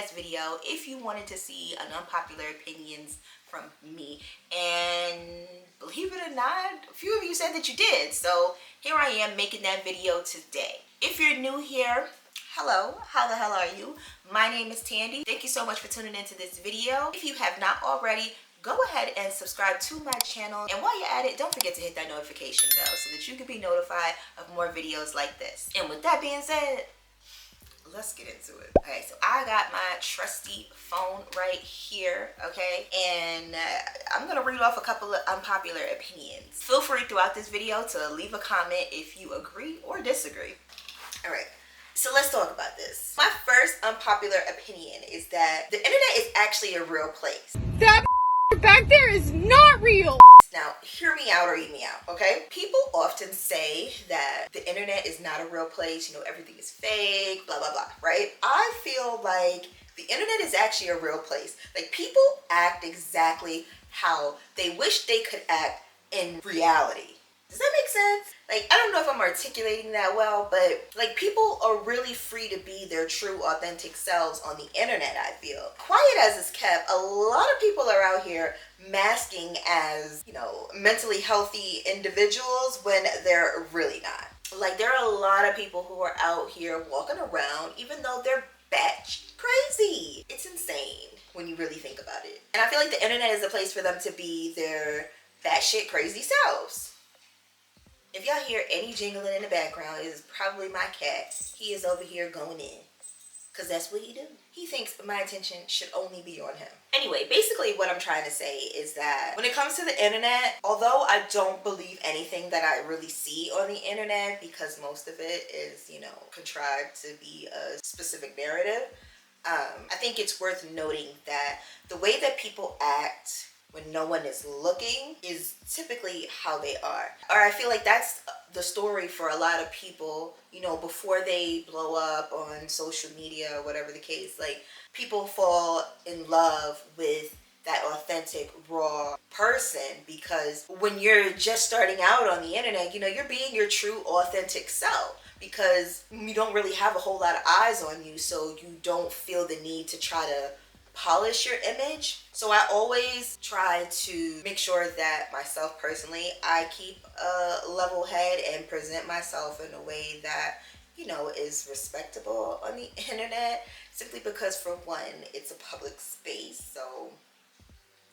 last video if you wanted to see an unpopular opinions from me, and believe it or not, a few of you said that you did, so here I am making that video today. If you're new here, hello, how the hell are you? My name is Tandy. Thank you so much for tuning into this video. If you have not already, go ahead and subscribe to my channel, and while you're at it, don't forget to hit that notification bell so that you can be notified of more videos like this. And with that being said, let's get into it. Okay, so I got my trusty phone right here, okay, and I'm gonna read off a couple of unpopular opinions. Feel free throughout this video to leave a comment if you agree or disagree. All right, so let's talk about this. My first unpopular opinion is that the internet is actually a real place. That back there is not real. Now, hear me out or eat me out, okay? People often say that the internet is not a real place, you know, everything is fake, blah, blah, blah, right? I feel like the internet is actually a real place. Like, people act exactly how they wish they could act in reality. Does that make sense? Like, I don't know if I'm articulating that well, but like, people are really free to be their true, authentic selves on the internet, I feel. Quiet as it's kept, a lot of people are out here masking as, you know, mentally healthy individuals when they're really not. Like, there are a lot of people who are out here walking around even though they're batshit crazy. It's insane when you really think about it. And I feel like the internet is a place for them to be their batshit crazy selves. If y'all hear any jingling in the background, it is probably my cat. He is over here going in, because that's what he do. He thinks my attention should only be on him. Anyway, basically what I'm trying to say is that when it comes to the internet, although I don't believe anything that I really see on the internet, because most of it is, you know, contrived to be a specific narrative, I think it's worth noting that the way that people act when no one is looking is typically how they are. Or I feel like that's the story for a lot of people, you know, before they blow up on social media or whatever the case. Like, people fall in love with that authentic, raw person, because when you're just starting out on the internet, you know, you're being your true, authentic self, because you don't really have a whole lot of eyes on you, so you don't feel the need to try to polish your image. So I always try to make sure that myself personally, I keep a level head and present myself in a way that, you know, is respectable on the internet, simply because, for one, it's a public space, so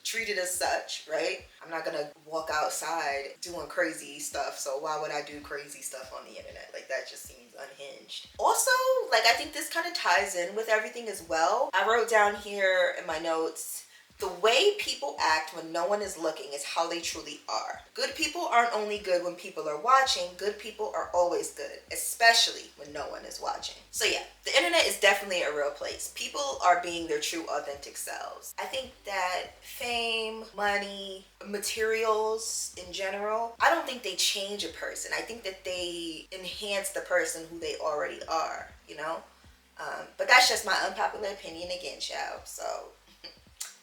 treat it as such, right? I'm not gonna walk outside doing crazy stuff, so why would I do crazy stuff on the internet? Like, that just seems unhinged. Also, like, I think this kind of ties in with everything as well. I wrote down here in my notes, the way people act when no one is looking is how they truly are. Good people aren't only good when people are watching, good people are always good, especially when no one is watching. So yeah, the internet is definitely a real place. People are being their true, authentic selves. I think that fame, money, materials in general, I don't think they change a person. I think that they enhance the person who they already are, you know? But that's just my unpopular opinion again, child. So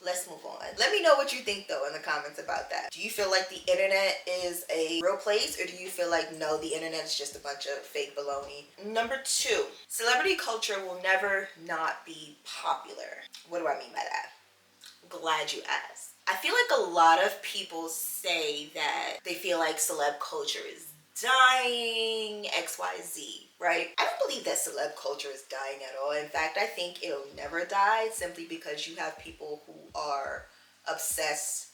let's move on. Let me know what you think, though, in the comments about that. Do you feel like the internet is a real place, or do you feel like, no, the internet is just a bunch of fake baloney? Number 2, celebrity culture will never not be popular. What do I mean by that? I'm glad you asked. I feel like a lot of people say that they feel like celeb culture is dying, XYZ, right? I don't believe that celeb culture is dying at all. In fact, I think it'll never die, simply because you have people who are obsessed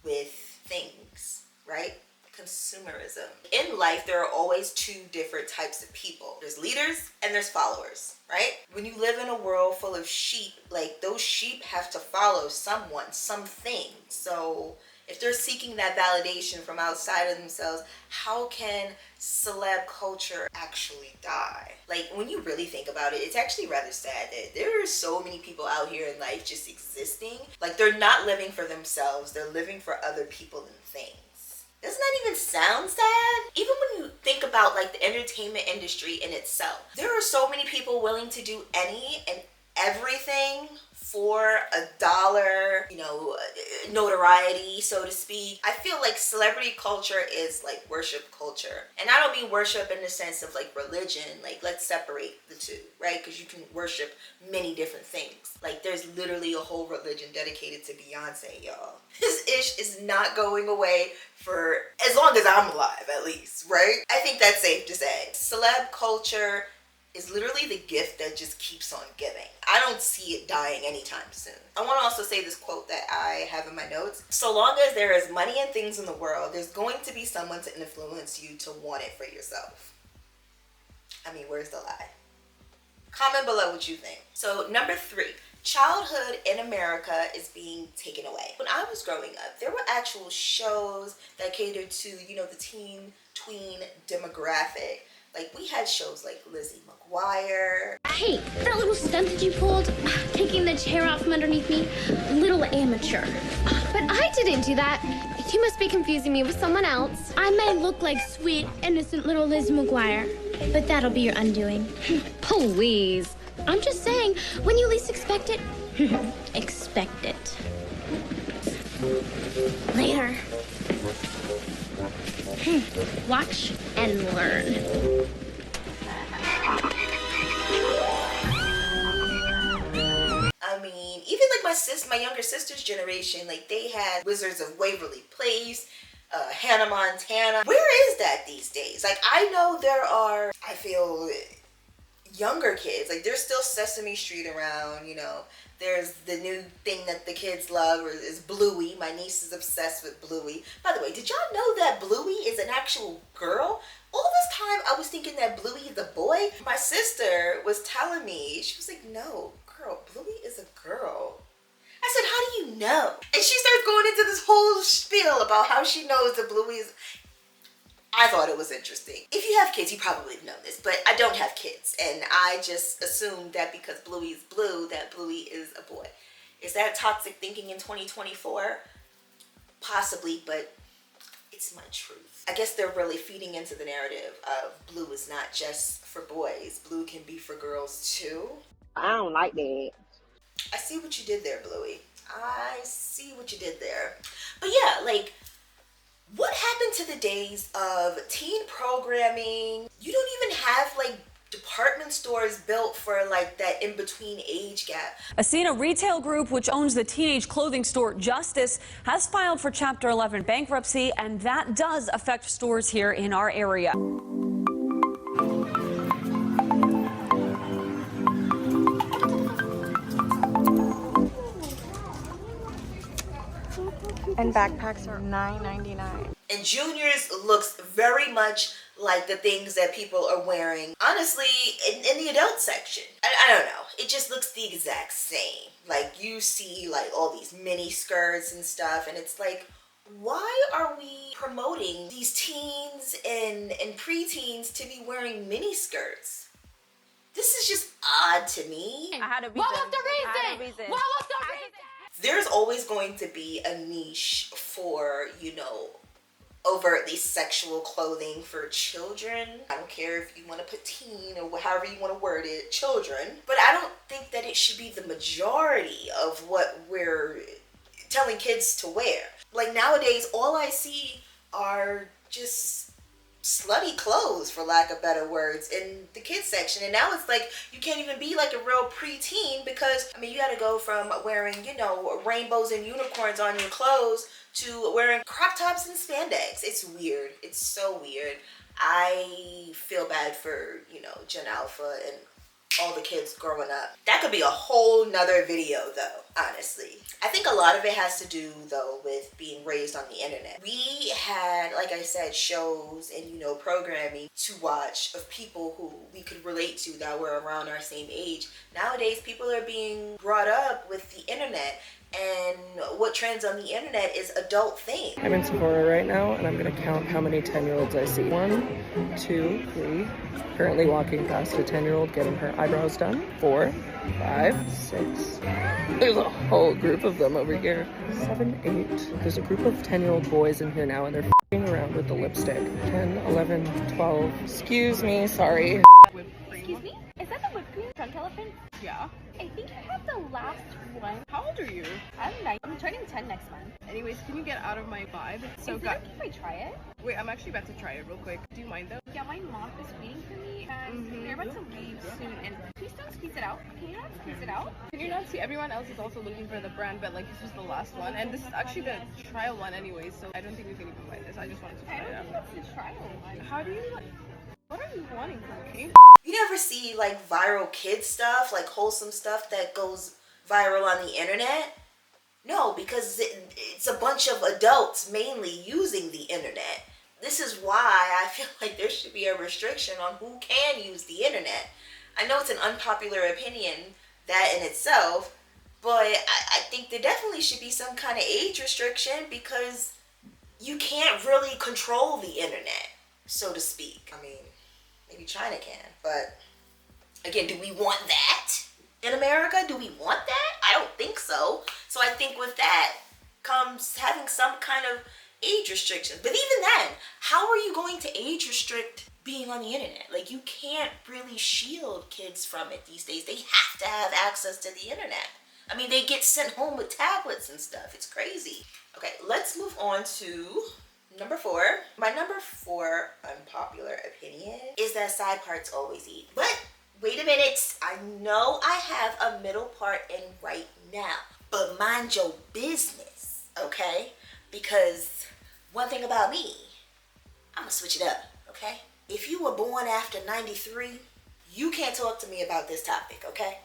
with things, right? Consumerism. In life, there are always two different types of people. There's leaders and there's followers, right? When you live in a world full of sheep, like, those sheep have to follow someone, something. So if they're seeking that validation from outside of themselves, how can celeb culture actually die? Like, when you really think about it, it's actually rather sad that there are so many people out here in life just existing. Like, they're not living for themselves, they're living for other people and things. Doesn't that even sound sad? Even when you think about, like, the entertainment industry in itself, there are so many people willing to do any and everything for $1, you know, notoriety, so to speak. I feel like celebrity culture is like worship culture. And I don't mean worship in the sense of like religion. Like, let's separate the two, right? Because you can worship many different things. Like, there's literally a whole religion dedicated to Beyonce, y'all. This ish is not going away for as long as I'm alive, at least, right? I think that's safe to say. Celeb culture is literally the gift that just keeps on giving. I don't see it dying anytime soon. I want to also say this quote that I have in my notes. So long as there is money and things in the world, there's going to be someone to influence you to want it for yourself. I mean, where's the lie? Comment below what you think. So number 3, childhood in America is being taken away. When I was growing up, there were actual shows that catered to, you know, the teen, tween demographic. Like, we had shows like Lizzie McGuire. Hey, that little stunt that you pulled, taking the chair out from underneath me, little amateur. But I didn't do that. You must be confusing me with someone else. I may look like sweet, innocent little Lizzie McGuire, but that'll be your undoing. Please. I'm just saying, when you least expect it, expect it. Later. Watch and learn. I mean, even like my younger sister's generation, like they had Wizards of Waverly Place, Hannah Montana. Where is that these days? Like, I know there are, I feel, younger kids. Like, there's still Sesame Street around, you know. There's the new thing that the kids love is Bluey. My niece is obsessed with Bluey. By the way, did y'all know that Bluey is an actual girl? All this time I was thinking that Bluey is a boy. My sister was telling me, she was like, no, girl, Bluey is a girl. I said, how do you know? And she starts going into this whole spiel about how she knows that Bluey is... I thought it was interesting. If you have kids, you probably know this, but I don't have kids, and I just assumed that because Bluey is blue, that Bluey is a boy. Is that toxic thinking in 2024? Possibly, but it's my truth. I guess they're really feeding into the narrative of blue is not just for boys. Blue can be for girls too. I don't like that. I see what you did there, Bluey. I see what you did there. But yeah, like, what happened to the days of teen programming? You don't even have like department stores built for like that in-between age gap. Ascena Retail Group, which owns the teenage clothing store Justice, has filed for Chapter 11 bankruptcy, and that does affect stores here in our area. And backpacks are $9.99. And juniors looks very much like the things that people are wearing, honestly, in the adult section. I don't know. It just looks the exact same. Like, you see like all these mini skirts and stuff, and it's like, why are we promoting these teens and preteens to be wearing mini skirts? This is just odd to me. What was the reason? What was the reason? There's always going to be a niche for, you know, overtly sexual clothing for children. I don't care if you want to put teen or however you want to word it, children. But I don't think that it should be the majority of what we're telling kids to wear. Like, nowadays, all I see are just slutty clothes, for lack of better words, in the kids section. And now it's like you can't even be like a real preteen, because I mean, you got to go from wearing, you know, rainbows and unicorns on your clothes to wearing crop tops and spandex. It's weird. It's so weird. I feel bad for, you know, Gen Alpha and all the kids growing up. That could be a whole nother video though, honestly. I think a lot of it has to do though with being raised on the internet. We had, like I said, shows and, you know, programming to watch of people who we could relate to that were around our same age. Nowadays, people are being brought up with the internet, and what trends on the internet is adult things. I'm in Sephora right now, and I'm gonna count how many 10-year-olds I see. 1, 2, 3. Currently walking past a 10-year-old getting her eyebrows done. 4, 5, 6. There's a whole group of them over here. 7, 8. There's a group of 10-year-old boys in here now, and they're f***ing around with the lipstick. 10, 11, 12. Excuse me, sorry. Excuse me? Is that the whipped cream from Elephant? Yeah. I think you have the last one. How old are you? I'm 9. I'm turning 10 next month. Anyways, can you get out of my vibe? So Is it okay if I try it? Wait, I'm actually about to try it real quick. Do you mind though? Yeah, my mom is waiting for me and we're about to leave soon. And please don't squeeze it out. Can you not squeeze it out? Can you not see? Everyone else is also looking for the brand, but like this was the last one, and this is actually the trial one anyways. So I don't think we can even buy this. I just wanted to try I it don't out. think that's the trial one. How do you like? What are you wanting from me? You never see like viral kid stuff, like wholesome stuff that goes viral on the internet? No, because it's a bunch of adults mainly using the internet. This is why I feel like there should be a restriction on who can use the internet. I know it's an unpopular opinion, that in itself, but I think there definitely should be some kind of age restriction because you can't really control the internet, so to speak. I mean, maybe China can, but again, do we want that in America? Do we want that? I don't think so. So I think with that comes having some kind of age restrictions. But even then, how are you going to age restrict being on the internet? Like, you can't really shield kids from it these days. They have to have access to the internet. I mean, they get sent home with tablets and stuff. It's crazy. Okay, let's move on to number 4. My number 4 unpopular opinion is that side parts always eat. But wait a minute. I know I have a middle part in right now, but mind your business, okay? Because one thing about me, I'm gonna switch it up, okay? If you were born after 93, you can't talk to me about this topic, okay?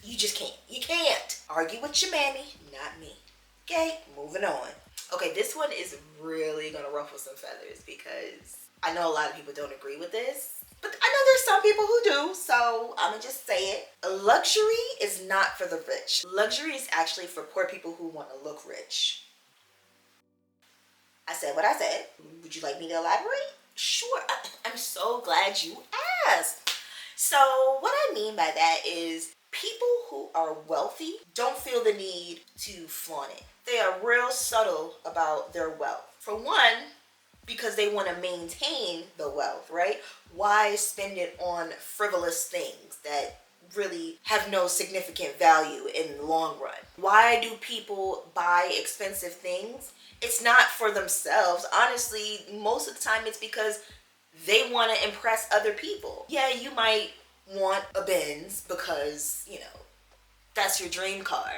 You just can't. You can't. Argue with your mammy, not me. Okay, moving on. Okay, this one is really gonna ruffle some feathers because I know a lot of people don't agree with this, but I know there's some people who do, so I'm gonna just say it. A luxury is not for the rich. Luxury is actually for poor people who want to look rich. I said what I said. Would you like me to elaborate? Sure. I'm so glad you asked. So what I mean by that is people who are wealthy don't feel the need to flaunt it. They are real subtle about their wealth. For one, because they want to maintain the wealth, right? Why spend it on frivolous things that really have no significant value in the long run? Why do people buy expensive things? It's not for themselves. Honestly, most of the time it's because they want to impress other people. Yeah, you might want a Benz because, you know, that's your dream car.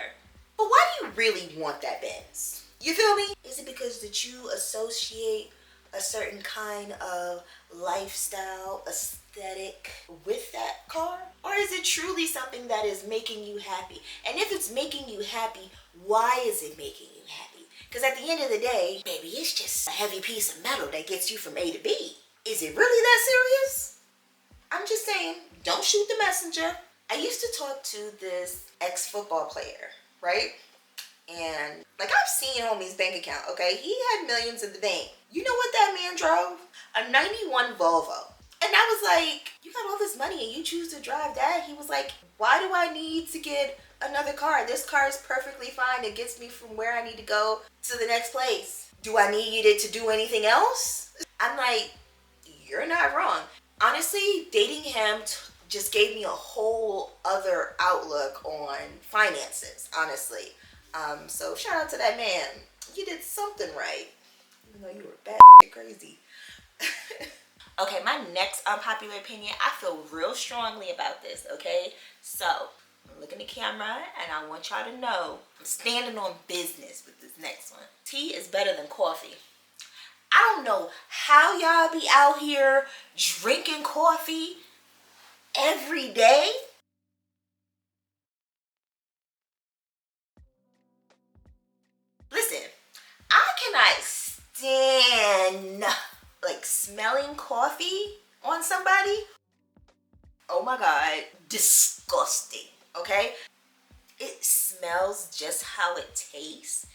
But why do you really want that Benz? You feel me? Is it because that you associate a certain kind of lifestyle, aesthetic with that car? Or is it truly something that is making you happy? And if it's making you happy, why is it making you happy? Because at the end of the day, baby, it's just a heavy piece of metal that gets you from A to B. Is it really that serious? I'm just saying, don't shoot the messenger. I used to talk to this ex-football player, right? And like, I've seen homie's bank account, okay? He had millions in the bank. You know what that man drove? A 91 Volvo. And I was like, you got all this money and you choose to drive that? He was like, why do I need to get another car? This car is perfectly fine. It gets me from where I need to go to the next place. Do I need it to do anything else? I'm like, you're not wrong. Honestly, dating him just gave me a whole other outlook on finances, honestly. So shout out to that man. You did something right. Even though you were bad crazy. Okay, my next unpopular opinion, I feel real strongly about this, okay? So, look in the camera and I want y'all to know I'm standing on business with this next one. Tea is better than coffee. I don't know how y'all be out here drinking coffee every day. Listen, I cannot stand like smelling coffee on somebody. Oh my God, disgusting, okay? It smells just how it tastes.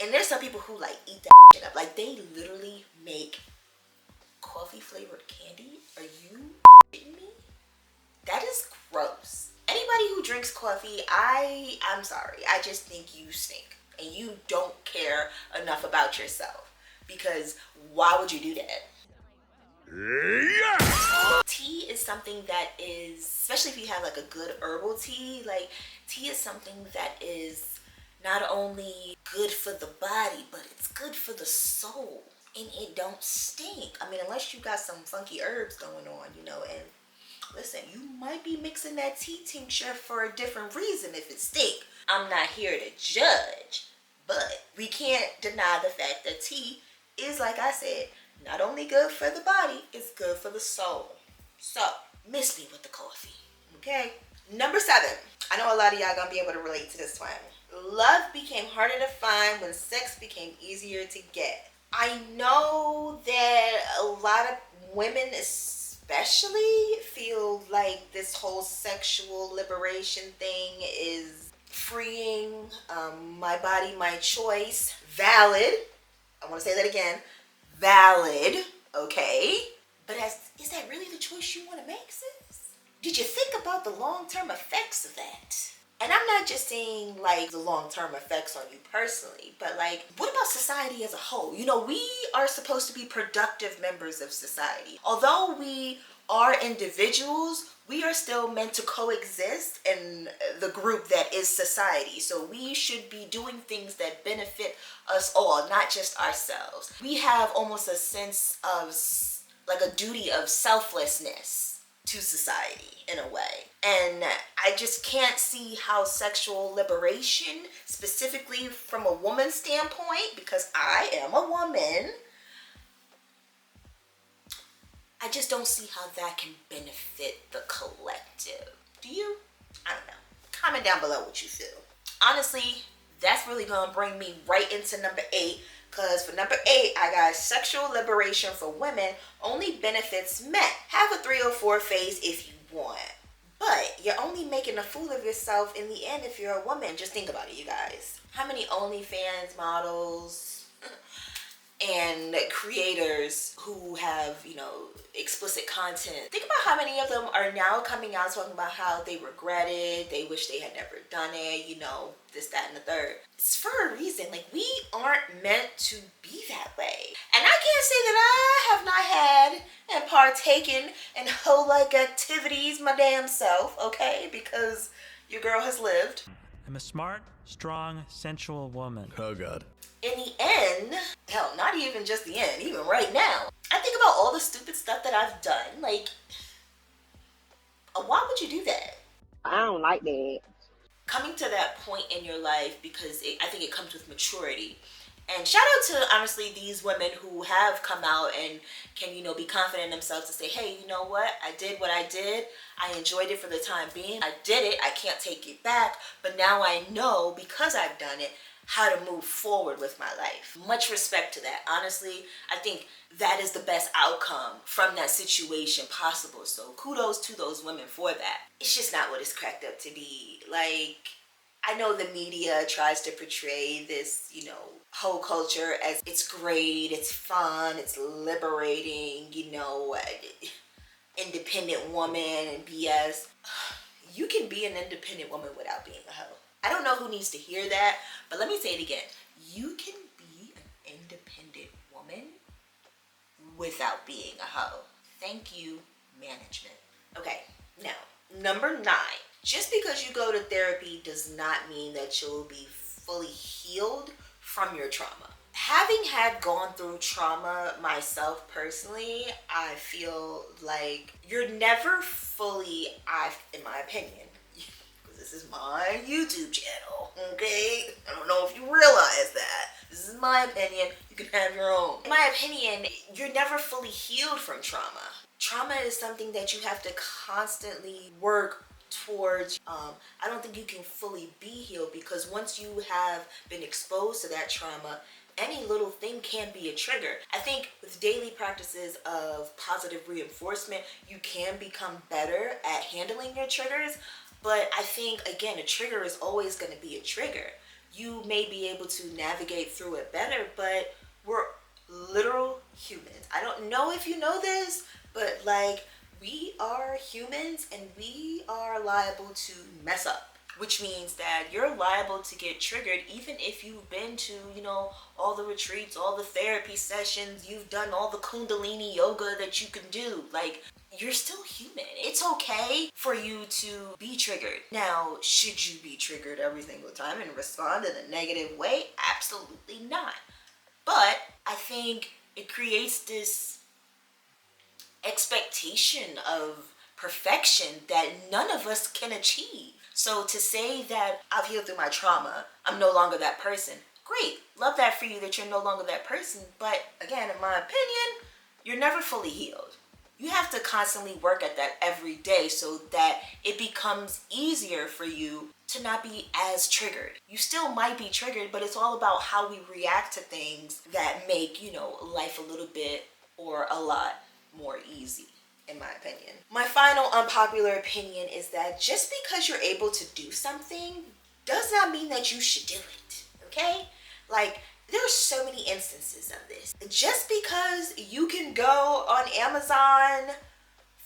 And there's some people who like eat that shit up. Like, they literally make coffee flavored candy. Are you kidding me? That is gross. Anybody who drinks coffee, I'm sorry. I just think you stink. And you don't care enough about yourself. Because why would you do that? Yeah. Tea tea is something that is, especially if you have like a good herbal tea, like tea is something that is not only good for the body, but it's good for the soul. And it don't stink. I mean, unless you got some funky herbs going on, you know, and listen, you might be mixing that tea tincture for a different reason if it stink. I'm not here to judge, but we can't deny the fact that tea is, like I said, not only good for the body, it's good for the soul. So, miss me with the coffee, okay? Number 7. I know a lot of y'all gonna be able to relate to this one. Love became harder to find when sex became easier to get. I know that a lot of women especially feel like this whole sexual liberation thing is freeing. My body, my choice. Valid. I want to say that again. Valid. Okay. But is that really the choice you want to make, sis? Did you think about the long-term effects of that? And I'm not just saying like the long-term effects on you personally, but like, what about society as a whole? You know, we are supposed to be productive members of society. Although we are individuals, we are still meant to coexist in the group that is society. So we should be doing things that benefit us all, not just ourselves. We have almost a sense of like a duty of selflessness to society in a way. And I just can't see how sexual liberation, specifically from a woman's standpoint, because I am a woman, I just don't see how that can benefit the collective. Do you? I don't know. Comment down below what you feel. Honestly, that's really gonna bring me right into number 8. Because for number 8, I got sexual liberation for women only benefits men. Have a 304 phase if you want. But you're only making a fool of yourself in the end if you're a woman. Just think about it, you guys. How many OnlyFans models and creators who have, you know, explicit content, think about how many of them are now coming out talking about how they regret it, they wish they had never done it, you know, this, that, and the third. It's for a reason. Like, we aren't meant to be that way. And I can't say that I have not had and partaken in whole-like activities my damn self, okay? Because your girl has lived. I'm a smart, strong, sensual woman. Oh, God. In the end, hell, not even just the end, even right now, I think about all the stupid stuff that I've done. Like, why would you do that? I don't like that. Coming to that point in your life, because I think it comes with maturity. And shout out to, honestly, these women who have come out and can, you know, be confident in themselves to say, hey, you know what? I did what I did. I enjoyed it for the time being. I did it. I can't take it back. But now I know, because I've done it, how to move forward with my life. Much respect to that. Honestly, I think that is the best outcome from that situation possible. So kudos to those women for that. It's just not what it's cracked up to be. Like, I know the media tries to portray this, you know, whole culture as it's great, it's fun, it's liberating, you know, independent woman and BS. You can be an independent woman without being a hoe. I don't know who needs to hear that, but let me say it again. You can be an independent woman without being a hoe. Thank you, management. Okay, now, number 9. Just because you go to therapy does not mean that you'll be fully healed from your trauma. Having had gone through trauma myself personally, I feel like you're never fully, in my opinion, this is my YouTube channel, okay? I don't know if you realize that. This is my opinion. You can have your own. In my opinion, you're never fully healed from trauma. Trauma is something that you have to constantly work towards. I don't think you can fully be healed, because once you have been exposed to that trauma, any little thing can be a trigger. I think with daily practices of positive reinforcement, you can become better at handling your triggers. But I think, again, a trigger is always going to be a trigger. You may be able to navigate through it better, but we're literal humans. I don't know if you know this, but like, we are humans and we are liable to mess up. which means that you're liable to get triggered even if you've been to, you know, all the retreats, all the therapy sessions, you've done all the Kundalini yoga that you can do. Like, you're still human. It's okay for you to be triggered. Now, should you be triggered every single time and respond in a negative way? Absolutely not. But I think it creates this expectation of perfection that none of us can achieve. So to say that I've healed through my trauma, I'm no longer that person, great. Love that for you that you're no longer that person. But again, in my opinion, you're never fully healed. You have to constantly work at that every day so that it becomes easier for you to not be as triggered. You still might be triggered, but it's all about how we react to things that make, you know, life a little bit or a lot more easy, in my opinion. My final unpopular opinion is that just because you're able to do something does not mean that you should do it, okay? Like, there are so many instances of this. Just because you can go on Amazon,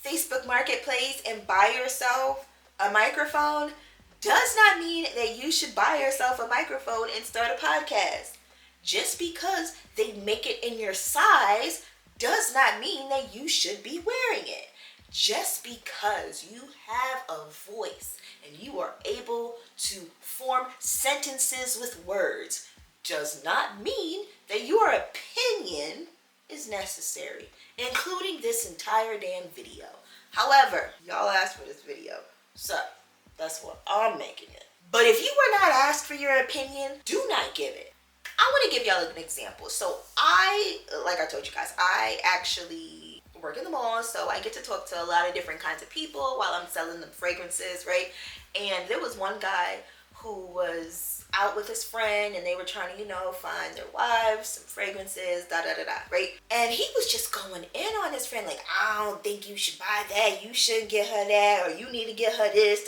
Facebook Marketplace and buy yourself a microphone does not mean that you should buy yourself a microphone and start a podcast. Just because they make it in your size does not mean that you should be wearing it. Just because you have a voice and you are able to form sentences with words does not mean that your opinion is necessary, including this entire damn video. However, y'all asked for this video, so that's what I'm making it. But if you were not asked for your opinion, do not give it. I want to give y'all an example. So like I told you guys, I actually work in the mall, so I get to talk to a lot of different kinds of people while I'm selling them fragrances, right? And there was one guy who was out with his friend and they were trying to, you know, find their wives some fragrances, right? And he was just going in on his friend like, I don't think you should buy that, you shouldn't get her that, or you need to get her this,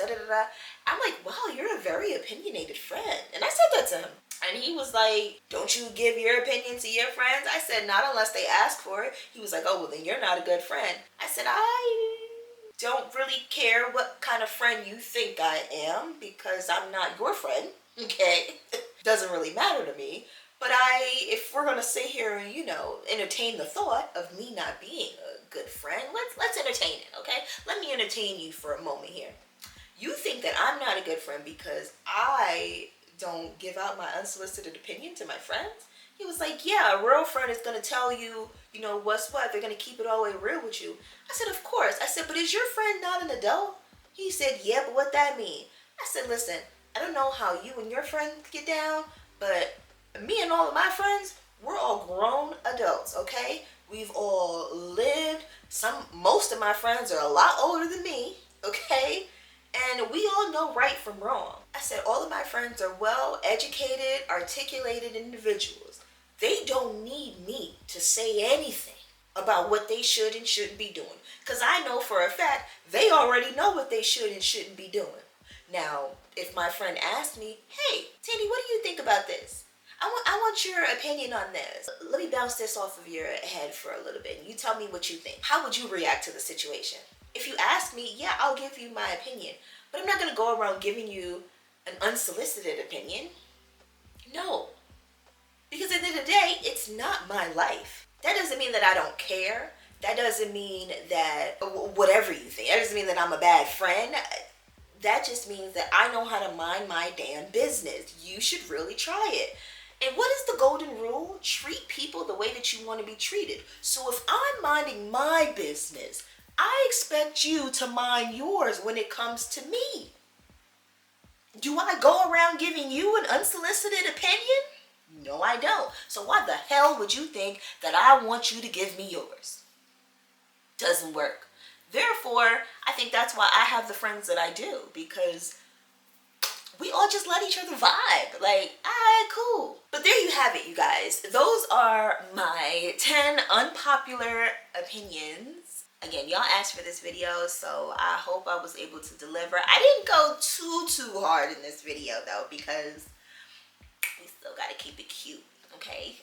I'm like, wow, you're a very opinionated friend. And I said that to him. And he was like, don't you give your opinion to your friends? I said, not unless they ask for it. He was like, oh, well, then you're not a good friend. I said, I don't really care what kind of friend you think I am because I'm not your friend, okay? Doesn't really matter to me. But if we're going to sit here and, you know, entertain the thought of me not being a good friend, let's entertain it, okay? Let me entertain you for a moment here. You think that I'm not a good friend because I don't give out my unsolicited opinion to my friends? He was like, yeah, a real friend is going to tell you, you know, what's what. They're going to keep it all the way real with you. I said, of course. I said, but is your friend not an adult? He said, yeah, but what that mean? I said, listen, I don't know how you and your friends get down, but me and all of my friends, we're all grown adults, okay? We've all lived. Most of my friends are a lot older than me, okay? And we all know right from wrong. I said, all of my friends are well-educated, articulated individuals. They don't need me to say anything about what they should and shouldn't be doing. Because I know for a fact, they already know what they should and shouldn't be doing. Now, if my friend asked me, hey, Tandy, what do you think about this? I want your opinion on this. Let me bounce this off of your head for a little bit. And you tell me what you think. How would you react to the situation? If you ask me, yeah, I'll give you my opinion. But I'm not going to go around giving you an unsolicited opinion. No. Because at the end of the day, it's not my life. That doesn't mean that I don't care. That doesn't mean that whatever you think. That doesn't mean that I'm a bad friend. That just means that I know how to mind my damn business. You should really try it. And what is the golden rule? Treat people the way that you want to be treated. So if I'm minding my business, I expect you to mind yours when it comes to me. Do I go around giving you an unsolicited opinion? No, I don't. So why the hell would you think that I want you to give me yours? Doesn't work. Therefore, I think that's why I have the friends that I do, because we all just let each other vibe. Like, alright, cool. But there you have it, you guys. Those are my 10 unpopular opinions. Again, y'all asked for this video, so I hope I was able to deliver. I didn't go too hard in this video, though, because we still gotta keep it cute, okay?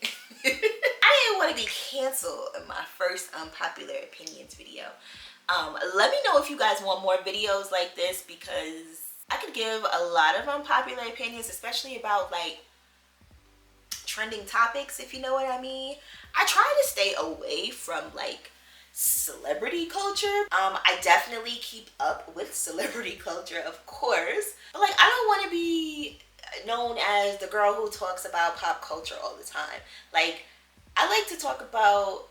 I didn't want to be canceled in my first unpopular opinions video. Let me know if you guys want more videos like this, because I could give a lot of unpopular opinions, especially about like trending topics, if you know what I mean. I try to stay away from like celebrity culture. I definitely keep up with celebrity culture, of course, but like I don't want to be known as the girl who talks about pop culture all the time. Like, I like to talk about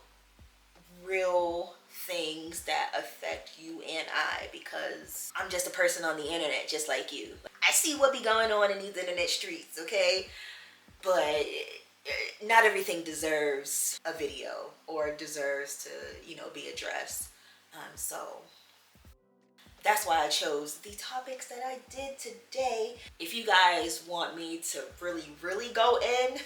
real things that affect you and I, because I'm just a person on the internet just like you. I see what be going on in these internet streets, okay? But not everything deserves a video or deserves to, you know, be addressed. So that's why I chose the topics that I did today. If you guys want me to really go in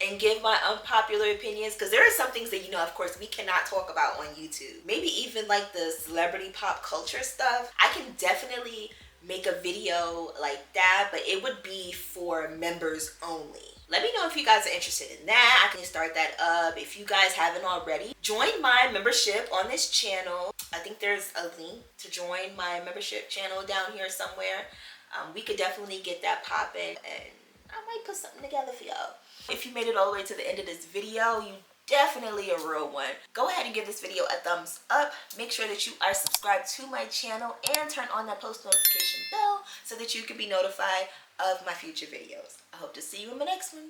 and give my unpopular opinions, because there are some things that, you know, of course, we cannot talk about on YouTube. Maybe even like the celebrity pop culture stuff. I can definitely make a video like that, but it would be for members only. Let me know if you guys are interested in that. I can start that up. If you guys haven't already, join my membership on this channel. I think there's a link to join my membership channel down here somewhere. We could definitely get that popping, and I might put something together for y'all. If you made it all the way to the end of this video, you definitely a real one. Go ahead and give this video a thumbs up. Make sure that you are subscribed to my channel and turn on that post notification bell so that you can be notified of my future videos. I hope to see you in my next one.